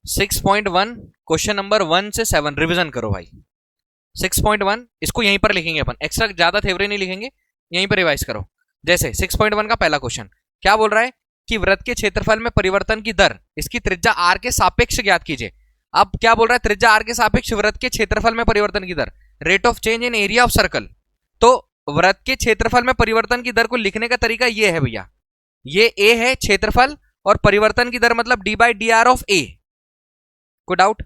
6.1 question number 1 से 7 revision करो भाई। 6.1 इसको यहीं पर लिखेंगे अपन, एक्स्ट्रा ज्यादा थ्योरी नहीं लिखेंगे, यहीं पर रिवाइज करो। जैसे 6.1 का पहला क्वेश्चन क्या बोल रहा है कि वृत्त के क्षेत्रफल में परिवर्तन की दर इसकी त्रिज्या r के सापेक्ष ज्ञात कीजिए। अब क्या बोल रहा है, त्रिज्या r के सापेक्ष वृत्त के क्षेत्रफल में परिवर्तन की दर, rate of change in area of circle. तो वृत्त के क्षेत्रफल में परिवर्तन की दर को लिखने का तरीका ये है भैया, ये a है क्षेत्रफल और परिवर्तन की दर मतलब d by D R of a। कोई डाउट?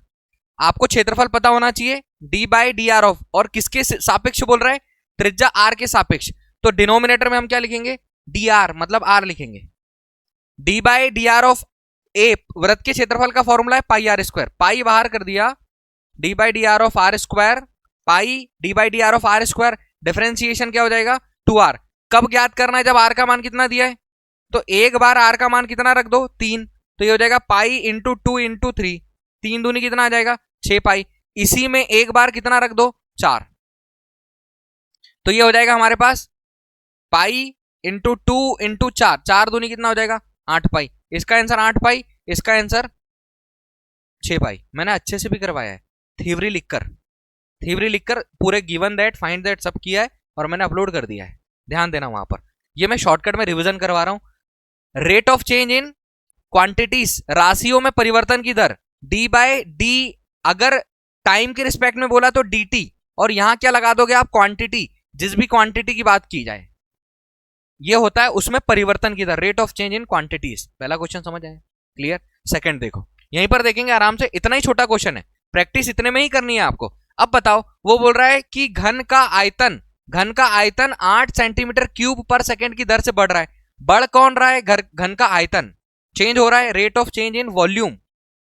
आपको क्षेत्रफल पता होना चाहिए, d by D R of, और किसके सापेक्ष बोल रहा है, त्रिज्या r के सापेक्ष। तो डिनोमिनेटर में हम क्या लिखेंगे, dr मतलब r लिखेंगे। d by D R of a वृत्त के क्षेत्रफल का फॉर्मूला है पाई आर स्क्वायर, पाई बाहर कर दिया, d by D R of are square, pi d by D R of are square, differentiation क्या हो जाएगा 2r। कब ज्ञात करना है, जब r का मान कितना दिया है, तो एक बार r का मान कितना रख दो 3, तो ये हो जाएगा पाई इंटू 2 इंटू 3, 3 दूनी कितना आ जाएगा 6 पाई, इसी में एक बार कितना रख दो 4, तो ये हो जाएगा हमारे पास पाई इंटू 2 इंटू 4, 4 दूनी कितना हो जाएगा 8 पाई। इसका आंसर 8 पाई, इसका आंसर 6 पाई। मैंने अच्छे से भी करवाया है, थ्योरी लिखकर पूरे गिवन दैट फाइंड दैट सब किया है और मैंने अपलोड कर दिया है, ध्यान देना वहां पर। ये मैं शॉर्टकट में रिवीजन करवा रहा हूं। Rate of change in quantities, राशियों में परिवर्तन की दर, डी बाय डी, अगर टाइम के रिस्पेक्ट में बोला तो dt, और यहां क्या लगा दोगे आप, क्वांटिटी, जिस भी क्वांटिटी की बात की जाए ये होता है उसमें परिवर्तन की दर, rate of change in quantities. पहला क्वेश्चन समझ आया, क्लियर। सेकंड देखो, यहीं पर देखेंगे आराम से, इतना ही छोटा क्वेश्चन है, प्रैक्टिस इतने में ही करनी है आपको। अब बताओ, वो बोल रहा है कि घन का आयतन 8 सेंटीमीटर क्यूब पर सेकंड की दर से बढ़ रहा है। बढ़ कौन रहा है, घन का आयतन चेंज हो रहा है, rate of change in volume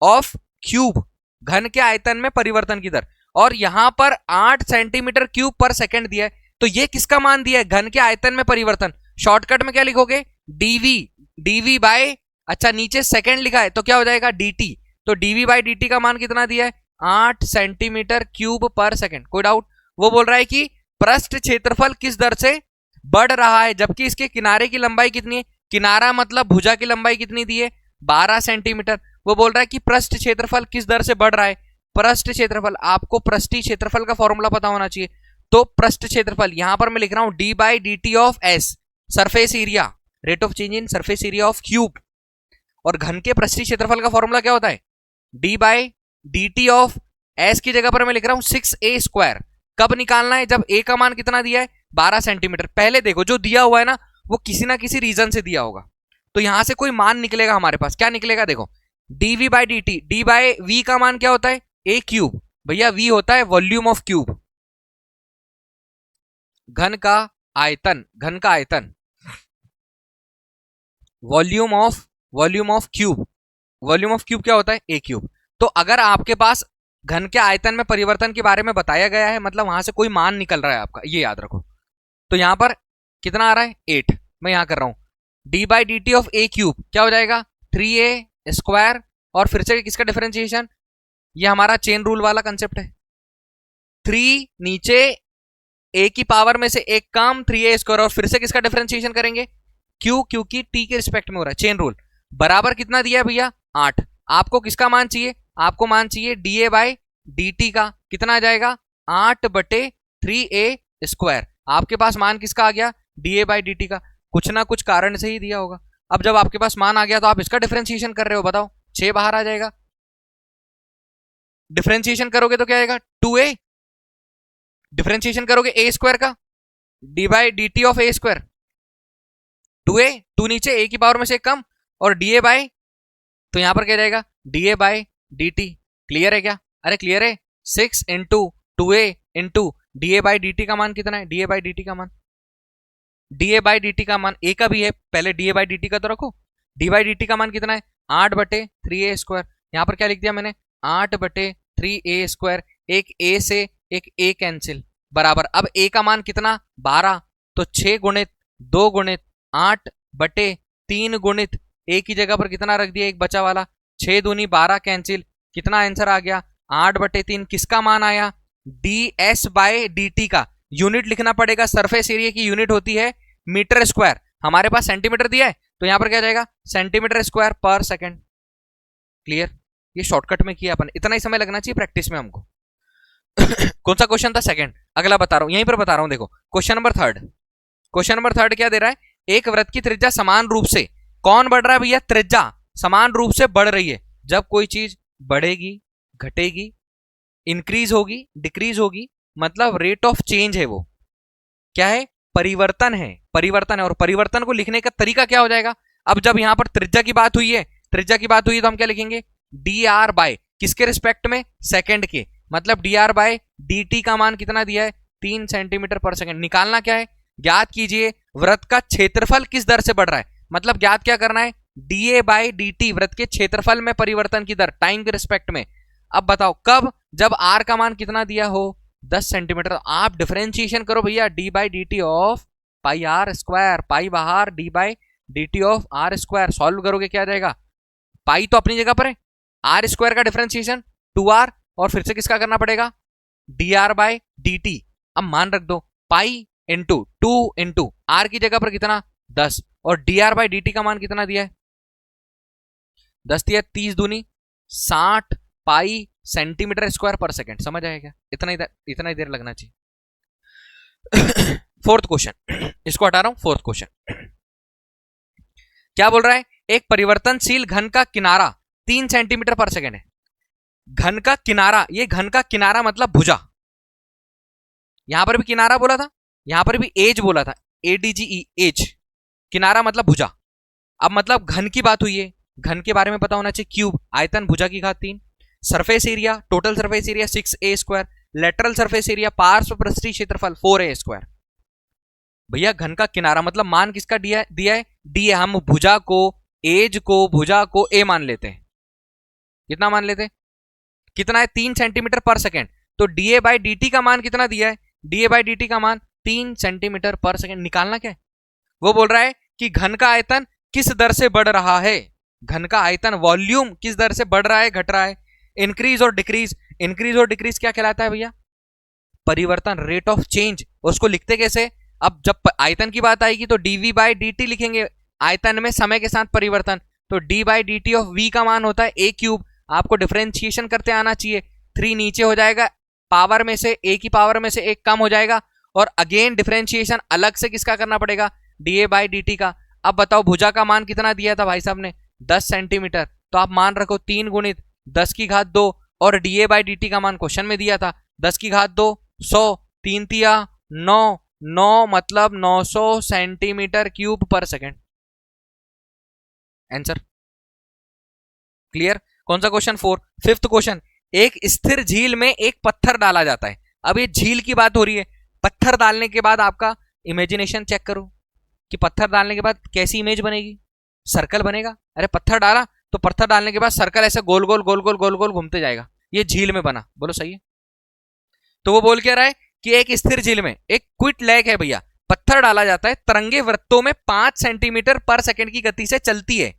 of cube, घन के आयतन में परिवर्तन की दर, और यहां पर 8 सेंटीमीटर क्यूब पर सेकंड दिया है, तो ये किसका मान दिया है, घन के आयतन में परिवर्तन। शॉर्टकट में क्या लिखोगे, डीवी बाय, अच्छा नीचे सेकंड लिखा है तो क्या हो जाएगा dt, तो dv बाई dt का मान कितना दिया है 8 सेंटीमीटर क्यूब पर सेकंड। कोई डाउट? वो बोल रहा है कि पृष्ठ क्षेत्रफल किस दर से बढ़ रहा है, जबकि इसके किनारे की लंबाई कितनी है, किनारा मतलब भुजा की लंबाई कितनी दी है 12 सेंटीमीटर। वो बोल रहा है कि पृष्ठ क्षेत्रफल किस दर से बढ़ रहा है, पृष्ठ क्षेत्रफल, आपको पृष्ठीय क्षेत्रफल का फॉर्मूला पता होना चाहिए। तो पृष्ठ क्षेत्रफल यहां पर मैं लिख रहा हूं d by D T of S, surface area, rate of change in surface area of cube, और घन के पृष्ठीय क्षेत्रफल का फॉर्मूला क्या होता है, d by D T of S की जगह पर मैं लिख रहा हूं 6a स्क्वायर। कब निकालना है, जब a का मान कितना दिया है 12 सेंटीमीटर। पहले देखो जो दिया हुआ है ना वो किसी ना किसी रीजन से दिया होगा, तो यहां से कोई मान निकलेगा हमारे पास। क्या निकलेगा, देखो dv by D T, D by V का मान क्या होता है a क्यूब, भैया v होता है वॉल्यूम ऑफ क्यूब, घन का आयतन वॉल्यूम ऑफ क्यूब क्या होता है a क्यूब। तो अगर आपके पास घन के आयतन में परिवर्तन के बारे में बताया गया है, मतलब वहां से कोई मान निकल रहा है आपका, ये याद रखो। तो यहां पर कितना आ रहा है 8, मैं यहां कर रहा हूं d by D T of a cube क्या हो जाएगा 3a स्क्वायर, और फिर से किसका डिफरेंशिएशन, ये हमारा चेन रूल वाला कंसेप्ट है, 3 नीचे a की पावर में से एक कम 3a स्क्वायर, और फिर से किसका डिफरेंशिएशन करेंगे क्यू, क्योंकि t के रिस्पेक्ट में हो रहा है, चेन रूल, बराबर कितना दिया है भैया 8। आपको किसका मान चाहिए, आपको मान चाहिए da बाई डी टी का, कितना आ जाएगा 8 बटे 3a स्क्वायर। आपके पास मान किसका आ गया da बाई डी टी का, कुछ ना कुछ कारण से ही दिया होगा। अब जब आपके पास मान आ गया तो आप इसका डिफरेंशिएशन कर रहे हो, बताओ 6 बाहर आ जाएगा, डिफरेंशिएशन करोगे तो क्या आएगा 2a, डिफरेंशिएशन करोगे a स्क्वायर का, d by D T of a square 2a, 2 नीचे a की पावर में से कम, और da बाई, तो यहां पर क्या जाएगा da by D T. Clear है क्या, अरे क्लियर है, 6 into 2a into da by D T का मान कितना है, da बाई डी टी का मान, da बाई डी टी का मान a का भी है, पहले da बाई डी टी का तो रखो, d बाई डी टी का मान कितना है 8 बटे 3a स्क्वायर। यहां पर क्या लिख दिया मैंने 8 बटे 3a स्क्वायर, एक a से एक a कैंसिल, बराबर, अब a का मान कितना 12, तो 6 गुणित 2 गुणित 8 बटे 3 गुणित a की जगह पर कितना रख दिया एक बचा वाला, 6 दूनी 12 कैंसिल, कितना आंसर आ गया 8 बटे 3, किसका मान आया ds बाय dt का। यूनिट लिखना पड़ेगा, सरफेस एरिया की यूनिट होती है मीटर स्क्वायर, हमारे पास सेंटीमीटर दिया है तो यहां पर क्या जाएगा सेंटीमीटर स्क्वायर पर सेकंड। क्लियर, ये शॉर्टकट में किया अपन, इतना ही समय लगना चाहिए प्रैक्टिस में हमको। कौन सा क्वेश्चन था? सेकंड। अगला बता रहा हूं, यहीं पर बता रहा हूं, देखो question number third. Question number third क्या दे रहा है? एक वृत्त की त्रिज्या समान रूप से, कौन बढ़ रहा है भैया? त्रिज्या समान रूप से बढ़ रही है। जब कोई चीज बढ़ेगी, घटेगी, इंक्रीज होगी, डिक्रीज होगी, मतलब रेट ऑफ चेंज है, वो क्या है? परिवर्तन है, परिवर्तन है। और परिवर्तन को लिखने का तरीका क्या हो जाएगा? अब जब यहां पर त्रिज्या की बात हुई है, त्रिज्या की बात हुई है, तो हम क्या लिखेंगे? डी आर बाय किसके रिस्पेक्ट में? सेकंड के। मतलब D R by D T का मान कितना दिया है? 3 सेंटीमीटर पर सेकंड। निकालना क्या है? ज्ञात कीजिए वृत्त का क्षेत्रफल किस दर से बढ़ रहा है। मतलब ज्ञात क्या करना है? D A by D T, वृत्त के क्षेत्रफल में परिवर्तन की दर टाइम के रिस्पेक्ट में। अब बताओ कब? जब आर का मान कितना दिया हो? 10 सेंटीमीटर। आप डिफरेंशिएशन करो भैया, d by D T of pi r square, pi बाहर, d by D T of are square. Solve करोगे क्या आ जाएगा? पाई तो अपनी जगह पर है, आर स्क्वायर का डिफरेंशिएशन 2r, और फिर से किसका करना पड़ेगा? D R by D T. अब मान रख दो, पाई इंटू 2 इंटू आर की जगह पर कितना? 10, और D R by D T का मान कितना दिया है? 10 दिया, 30 दूनी 60 पाई सेंटीमीटर स्क्वायर पर सेकंड। समझ आएगा? इतना ही देर लगना चाहिए। फोर्थ क्वेश्चन, इसको हटा रहा हूं। फोर्थ क्वेश्चन क्या बोल रहा है? एक परिवर्तनशील घन का किनारा 3 सेंटीमीटर पर सेकंड है। घन का किनारा, ये घन का किनारा मतलब भुजा। यहां पर भी किनारा बोला था, यहां पर भी एज बोला था, एडीजीई, एज। किनारा मतलब भुजा। अब मतलब घन की बात हुई है, घन के बारे में पता होना चाहिए। क्यूब, आयतन, भुजा की घात 3, surface area, total surface area 6a square, lateral surface area, पार्श्व पृष्ठीय क्षेत्रफल 4a स्क्वायर। भैया घन का किनारा मतलब मान किसका दिया है? डी है। हम भुजा को, एज को, भुजा को ए मान लेते हैं। कितना मान लेते हैं? कितना है? 3 सेंटीमीटर पर सेकेंड। तो D A by D T का मान कितना दिया है? D A by D T का मान 3 सेंटीमीटर पर सेकेंड। निकालना क्या है? वो बोल रहा है कि घन का आयतन किस दर से बढ़ रहा है। घन का आयतन, वॉल्यूम किस दर से बढ़ रहा है, घट रहा है। इंक्रीज और डिक्रीज, इंक्रीज और डिक्रीज क्या कहलाता है भैया? परिवर्तन, रेट ऑफ चेंज। उसको लिखते कैसे? अब जब आयतन की बात आएगी तो डीवी बाई डी टी लिखेंगे, आयतन में समय के साथ परिवर्तन। तो D by D T of V का मान होता है ए क्यूब। आपको डिफरेंशिएशन करते आना चाहिए। 3 नीचे हो जाएगा, पावर में से ए की पावर में से 1 कम हो जाएगा, और अगेन डिफरेंशिएशन अलग से किसका करना पड़ेगा? D A by D T का। अब बताओ भुजा का मान कितना दिया था भाई साहब ने? 10 सेंटीमीटर। तो आप मान रखो 3 गुणित 10 की घात 2, और D A by D T का मान क्वेश्चन में दिया था 10 की घात 2, 100, 3 तिया 9, 9 मतलब 900 सेंटीमीटर क्यूब पर सेकेंड। Answer clear? कौन सा क्वेश्चन? 4। फिफ्थ क्वेश्चन, एक स्थिर झील में एक पत्थर डाला जाता है। अब ये झील की बात हो रही है। पत्थर डालने के बाद आपका इमेजिनेशन चेक करो कि पत्थर डालने के बाद कैसी इमेज बनेगी? सर्कल बनेगा। अरे पत्थर डाला तो पत्थर डालने के बाद सर्कल ऐसे गोल गोल गोल गोल गोल गोल घूमते जाएगा। ये झील में बना, बोलो सही है? तो वो बोल क्या रहा है कि एक स्थिर झील में एक क्विट लेक है भैया, पत्थर डाला जाता है, तरंगे वृत्तों में 5 सेंटीमीटर पर सेकंड की गति से चलती है।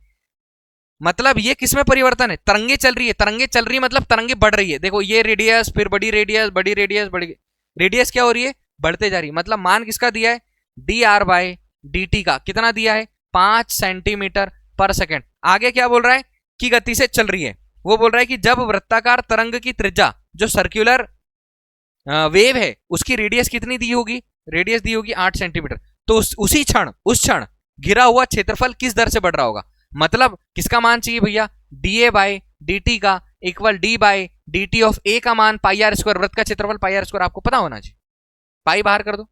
मतलब ये किसमें परिवर्तन है? तरंगे चल रही है। तरंगे चल रही है मतलब तरंगे बढ़ रही है। देखो ये रेडियस, फिर बड़ी रेडियस, बड़ी रेडियस, बड़ी रेडियस क्या हो रही है? बढ़ते जा रही है। मतलब मान किसका दिया है? D R by D T का कितना दिया है? 5 सेंटीमीटर पर सेकंड। आगे क्या बोल रहा है? की गति से चल रही है। वो बोल रहा है कि जब वृत्ताकार तरंग की त्रिज्या, जो सर्कुलर वेव है, उसकी रेडियस कितनी दी होगी? रेडियस दी होगी 8 सेंटीमीटर। तो उस क्षण घिरा हुआ क्षेत्रफल किस दर से बढ़ रहा होगा? मतलब किसका मान चाहिए भैया? D A by D T का equal d by D T of A का मान पाई आर स्क्वायर। वृत्त का क्षेत्रफल पाई आर स्क्वायर आपको पता होना चाहिए। पाई बाहर कर दो,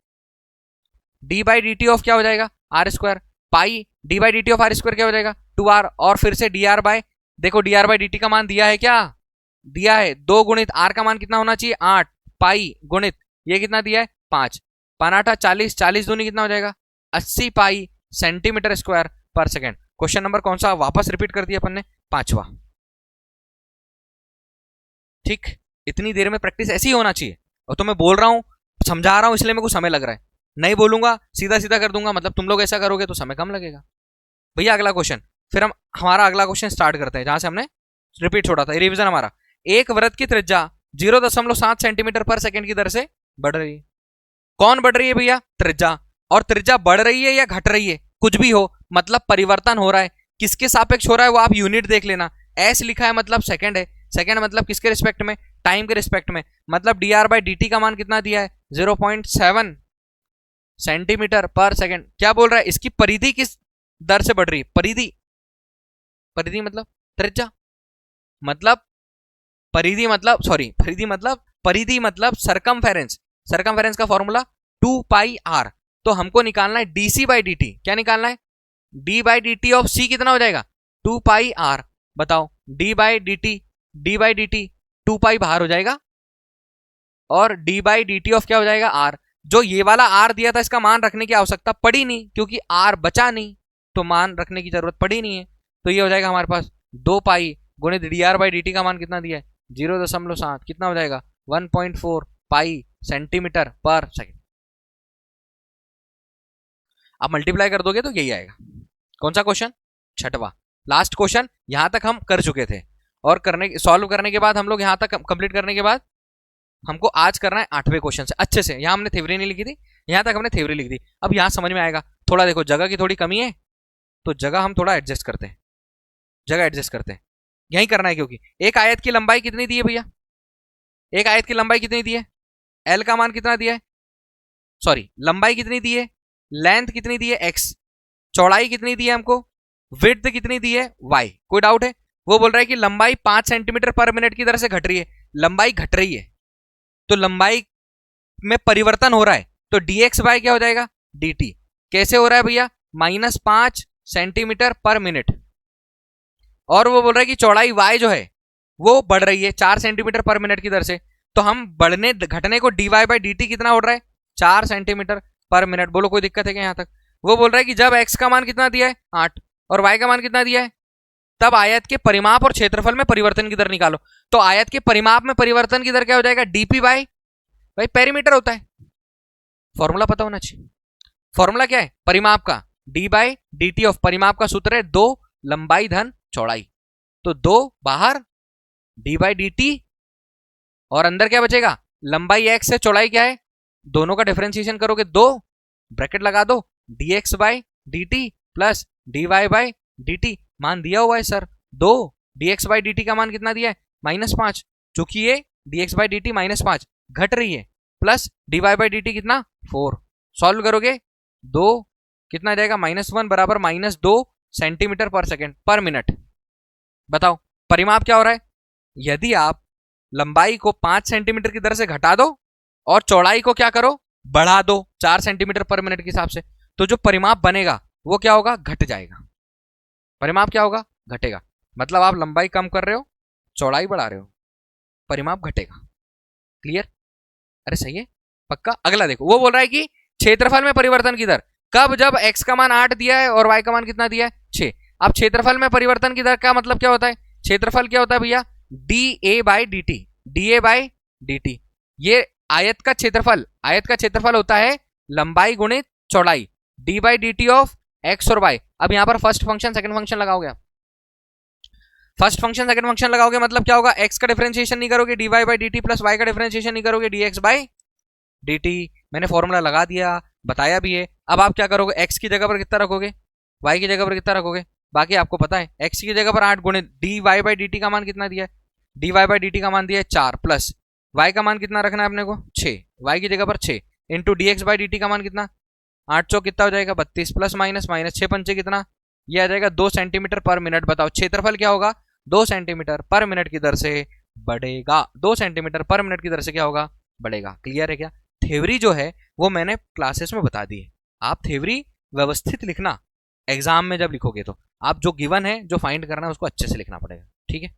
D by D T of क्या हो जाएगा? R square. Pi D by D T of are square क्या हो जाएगा? 2r, और फिर से डी आर बाई, देखो D R by D T का मान दिया है क्या? दिया है 2 गुणित आर का मान कितना होना चाहिए? 8 पाई गुणित ये कितना दिया है? 5, 5 40, 40 दूनी कितना हो जाएगा? 80 पाई सेंटीमीटर स्क्वायर पर सेकेंड। क्वेश्चन नंबर कौन सा वापस रिपीट कर दिया अपन ने? 5वां। ठीक, इतनी देर में प्रैक्टिस ऐसी होना चाहिए। और तो मैं बोल रहा हूं, समझा रहा हूं, इसलिए मेरे को समय लग रहा है। नहीं बोलूंगा, सीधा सीधा कर दूंगा, मतलब तुम लोग ऐसा करोगे तो समय कम लगेगा। भैया अगला क्वेश्चन, फिर हम हमारा अगला क्वेश्चन स्टार्ट करते हैं जहां से हमने रिपीट छोड़ा था। रिवीजन हमारा, एक वृत्त की त्रिज्या 0.7 सेंटीमीटर पर सेकंड की दर से बढ़ रही है। कौन बढ़ रही है भैया? त्रिज्या। और त्रिज्या बढ़ रही है या घट रही है? कुछ भी हो, मतलब परिवर्तन हो रहा है। किसके सापेक्ष हो रहा है वो आप यूनिट देख लेना। एस लिखा है मतलब सेकंड है, सेकेंड मतलब किसके रिस्पेक्ट में, टाइम के रिस्पेक्ट में, मतलब dr/dt का मान कितना दिया है 0.7 सेंटीमीटर पर सेकेंड। क्या बोल रहा है, इसकी परिधि किस दर से बढ़ रही है, परिधि, परिधि मतलब त्रिज्या, मतलब परिधि मतलब सॉरी परिधि मतलब सरकमफेरेंस, सरकमफेरेंस का फॉर्मूला 2πr। तो हमको निकालना है dc/dt, क्या निकालना है, d/dt ऑफ c कितना हो जाएगा 2πr। बताओ d/dt 2π बाहर हो जाएगा और d/dt ऑफ क्या हो जाएगा r। जो ये वाला r दिया था इसका मान रखने की आवश्यकता पड़ी नहीं क्योंकि r बचा नहीं, तो मान रखने की जरूरत पड़ी नहीं है। तो ये हो जाएगा हमारे पास 2π गुणित dr/dt का मान कितना दिया है 0.7, कितना हो जाएगा 1.4 पाई सेंटीमीटर पर सेकेंड। आप मल्टीप्लाई कर दोगे तो यही आएगा। कौन सा क्वेश्चन, छठवां, लास्ट क्वेश्चन। यहां तक हम कर चुके थे और सॉल्व करने के बाद हम लोग यहां तक कंप्लीट करने के बाद हमको आज करना है 8वें क्वेश्चन से अच्छे से। यहां हमने थ्योरी नहीं लिखी थी, यहां तक हमने थ्योरी लिख दी। अब यहां समझ में आएगा थोड़ा, देखो जगह की थोड़ी कमी है तो जगह हम थोड़ा एडजस्ट करते हैं, जगह एडजस्ट करते हैं, यही करना है क्योंकि एक आयत की लंबाई कितनी दी है भैया, एक आयत की लंबाई कितनी दी है, एल का मान कितना दिया है, सॉरी लंबाई कितनी दी है, लेंथ कितनी दी है x, चौड़ाई कितनी दी है हमको, विड्थ कितनी दी है y। कोई डाउट है, वो बोल रहा है कि लंबाई 5 सेंटीमीटर पर मिनट की दर से घट रही है, लंबाई घट रही है तो लंबाई में परिवर्तन हो रहा है, तो dx/, क्या हो जाएगा dt। कैसे हो रहा है भैया, -5 सेंटीमीटर पर मिनट। और वो बोल रहा है कि चौड़ाई y जो है वो बढ़ रही है 4 सेंटीमीटर पर मिनट की दर से, तो हम बढ़ने घटने को dy/dt कितना हो रहा है 4 सेंटीमीटर पर मिनट। बोलो कोई दिक्कत है क्या यहां तक। वो बोल रहा है कि जब x का मान कितना दिया है 8 और y का मान कितना दिया है, तब आयत के परिमाप और क्षेत्रफल में परिवर्तन की दर निकालो। तो आयत के परिमाप में परिवर्तन की दर क्या हो जाएगा dp/, भाई पेरीमीटर होता है, फॉर्मूला पता होना चाहिए। फॉर्मूला क्या है परिमाप का, d/dt ऑफ परिमाप का सूत्र है 2 लंबाई धन चौड़ाई, तो 2 बाहर d/dt और अंदर क्या बचेगा, लंबाई x है चौड़ाई क्या है, दोनों का डिफरेंशिएशन करोगे 2 ब्रैकेट लगा दो dx/dt प्लस dy/dt। मान दिया हुआ है सर 2, dx/dt का मान कितना दिया है -5, चूंकि ये dx/dt -5 घट रही है, प्लस dy/dt कितना 4। सॉल्व करोगे 2 कितना जाएगा -1 बराबर -2 सेंटीमीटर पर सेकेंड पर मिनट। बताओ परिमाप क्या हो रहा है, यदि आप लंबाई को 5 सेंटीमीटर की दर से घटा दो और चौड़ाई को क्या करो बढ़ा दो 4 सेंटीमीटर पर मिनट के हिसाब से, तो जो परिमाप बनेगा वो क्या होगा, घट जाएगा। परिमाप क्या होगा, घटेगा। मतलब आप लंबाई कम कर रहे हो चौड़ाई बढ़ा रहे हो, परिमाप घटेगा। क्लियर, अरे सही है पक्का। अगला देखो, वो बोल रहा है कि क्षेत्रफल में परिवर्तन की दर कब, जब x का मान 8 दिया है और y का मान कितना दिया है 6। अब क्षेत्रफल में परिवर्तन की दर का मतलब क्या होता है, क्षेत्रफल क्या होता है भैया dA/dt, dA/dt। ये आयत का क्षेत्रफल, आयत का क्षेत्रफल होता है लंबाई गुणित चौड़ाई d/dt ऑफ x और y। अब यहां पर फर्स्ट फंक्शन सेकंड फंक्शन लगाओगे, फर्स्ट फंक्शन सेकंड फंक्शन लगाओगे मतलब क्या होगा, x का डिफरेंशिएशन नहीं करोगे dy/dt प्लस y का डिफरेंशिएशन नहीं करोगे dx/dt। मैंने फॉर्मूला लगा दिया, बताया भी है। अब आप क्या करोगे, x की जगह पर कितना रखोगे, y की जगह पर कितना रखोगे, बाकी आपको पता है। x की जगह पर 8 गुणित dy/dt का मान कितना दिया है, dy/dt का मान दिया है 4 प्लस y का मान कितना रखना है अपने को 6, y की जगह पर 6 इंटू dx/dt का मान कितना 8 चौक कितना हो जाएगा 32 प्लस माइनस 6 पंचे कितना, ये आ जाएगा 2 सेंटीमीटर पर मिनट। बताओ क्षेत्रफल क्या होगा 2 सेंटीमीटर पर मिनट की दर से बढ़ेगा, 2 सेंटीमीटर पर मिनट की दर से क्या होगा बढ़ेगा। क्लियर है क्या। थ्योरी जो है वो मैंने क्लासेस में बता दी है, आप थ्योरी व्यवस्थित लिखना, एग्जाम में जब लिखोगे तो आप जो गिवन है जो फाइंड करना है उसको अच्छे से लिखना पड़ेगा। ठीक है।